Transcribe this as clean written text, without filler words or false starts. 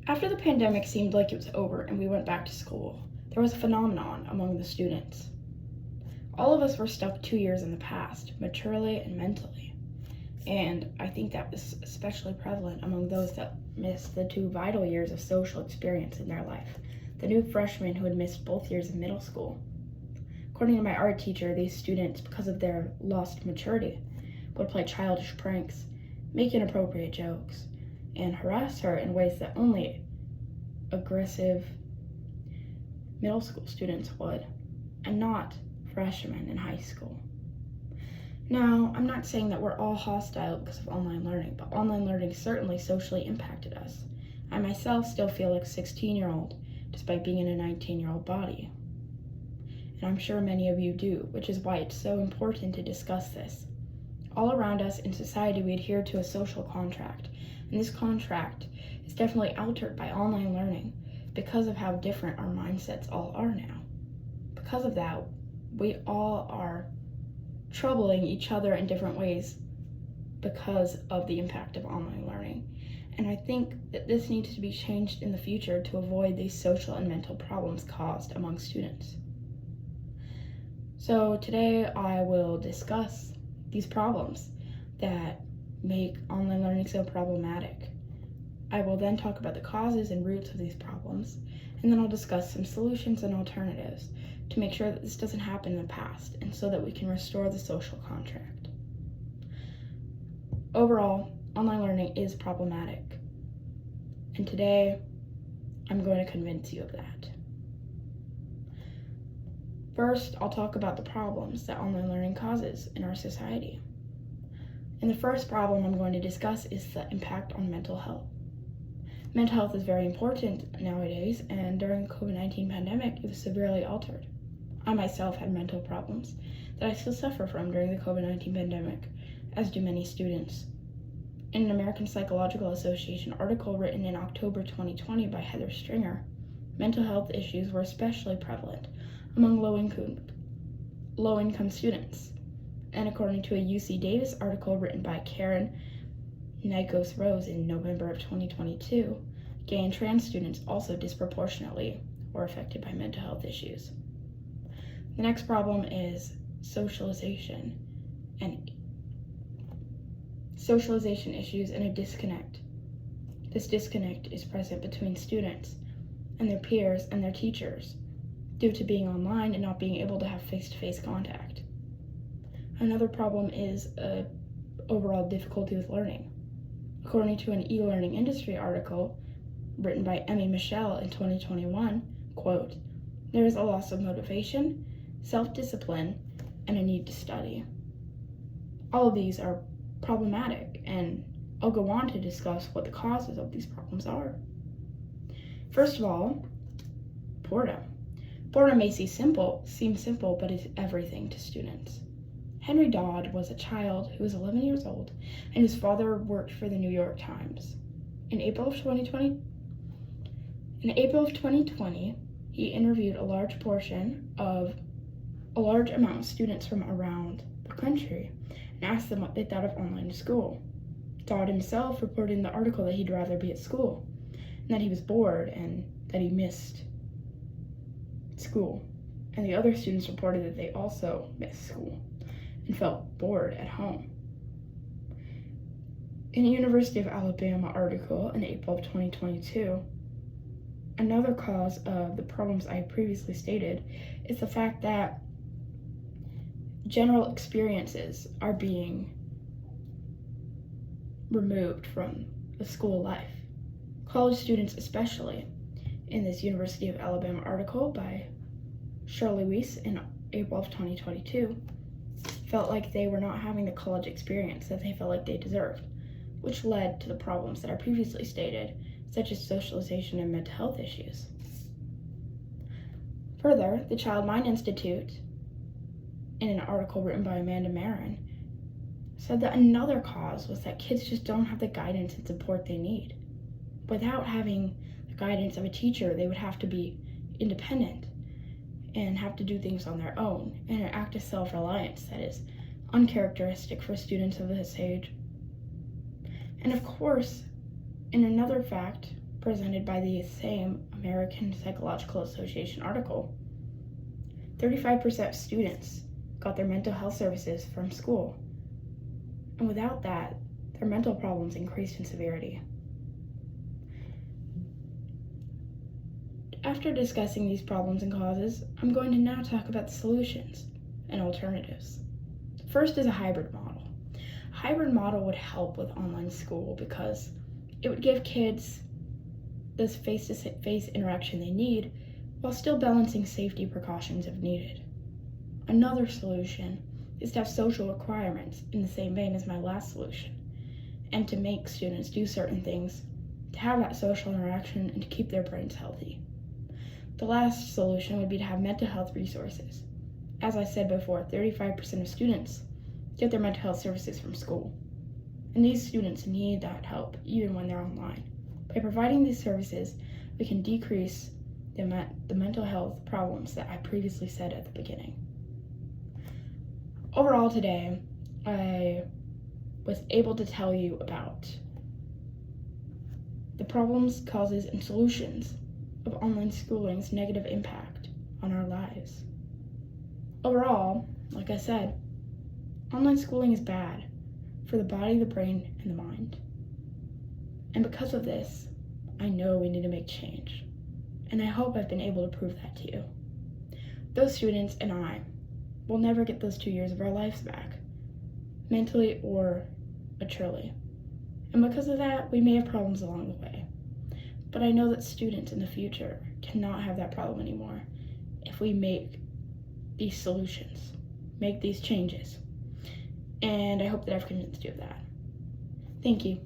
After the pandemic seemed like it was over and we went back to school, there was a phenomenon among the students. All of us were stuck 2 years in the past, maturely and mentally. And I think that was especially prevalent among those that missed the 2 vital years of social experience in their life, the new freshmen who had missed both years of middle school. According to my art teacher, these students, because of their lost maturity, would play childish pranks, make inappropriate jokes, and harass her in ways that only aggressive middle school students would, and not freshmen in high school. Now, I'm not saying that we're all hostile because of online learning, but online learning certainly socially impacted us. I myself still feel like a 16-year-old, despite being in a 19-year-old body. And I'm sure many of you do, which is why it's so important to discuss this. All around us in society, we adhere to a social contract, and this contract is definitely altered by online learning because of how different our mindsets all are now. Because of that, we all are troubling each other in different ways because of the impact of online learning. And I think that this needs to be changed in the future to avoid these social and mental problems caused among students. So today I will discuss these problems that make online learning so problematic. I will then talk about the causes and roots of these problems, and then I'll discuss some solutions and alternatives to make sure that this doesn't happen in the past and so that we can restore the social contract. Overall, online learning is problematic, and today I'm going to convince you of that. First, I'll talk about the problems that online learning causes in our society. And the first problem I'm going to discuss is the impact on mental health. Mental health is very important nowadays, and during the COVID-19 pandemic, it was severely altered. I myself had mental problems that I still suffer from during the COVID-19 pandemic, as do many students. In an American Psychological Association article written in October 2020 by Heather Stringer, mental health issues were especially prevalent among low-income students. And according to a UC Davis article written by Karen Nikos Rose in November of 2022, gay and trans students also disproportionately were affected by mental health issues. The next problem is socialization issues and a disconnect. This disconnect is present between students and their peers and their teachers due to being online and not being able to have face-to-face contact. Another problem is overall difficulty with learning. According to an e-learning industry article written by Emmy Michelle in 2021, quote, "There is a loss of motivation, self-discipline, and a need to study." All of these are problematic, and I'll go on to discuss what the causes of these problems are. First of all, boredom. Boredom may seem simple, but it's everything to students. Henry Dodd was a child who was 11 years old, and his father worked for the New York Times. In April of 2020, he interviewed a large amount of students from around the country and asked them what they thought of online school. Dodd himself reported in the article that he'd rather be at school, and that he was bored and that he missed school. And the other students reported that they also missed school and felt bored at home. In a University of Alabama article in April of 2022, another cause of the problems I previously stated is the fact that general experiences are being removed from the school life. College students especially, in this University of Alabama article by Shirley Weiss in April of 2022, felt like they were not having the college experience that they felt like they deserved, which led to the problems that I previously stated, such as socialization and mental health issues. Further, the Child Mind Institute, in an article written by Amanda Marin, said that another cause was that kids just don't have the guidance and support they need. Without having the guidance of a teacher, they would have to be independent and have to do things on their own, and an act of self-reliance that is uncharacteristic for students of this age. And of course, in another fact presented by the same American Psychological Association article. 35% of students got their mental health services from school, and without that, their mental problems increased in severity. After discussing these problems and causes, I'm going to now talk about the solutions and alternatives. First is a hybrid model. A hybrid model would help with online school because it would give kids this face-to-face interaction they need while still balancing safety precautions if needed. Another solution is to have social requirements in the same vein as my last solution, and to make students do certain things to have that social interaction and to keep their brains healthy. The last solution would be to have mental health resources. As I said before, 35% of students get their mental health services from school, and these students need that help even when they're online. By providing these services, we can decrease the mental health problems that I previously said at the beginning. Overall today, I was able to tell you about the problems, causes, and solutions of online schooling's negative impact on our lives. Overall, like I said, online schooling is bad for the body, the brain, and the mind. And because of this, I know we need to make change. And I hope I've been able to prove that to you. Those students and I will never get those 2 years of our lives back, mentally or maturely. And because of that, we may have problems along the way. But I know that students in the future cannot have that problem anymore if we make these solutions, make these changes. And I hope that I've convinced you of that. Thank you.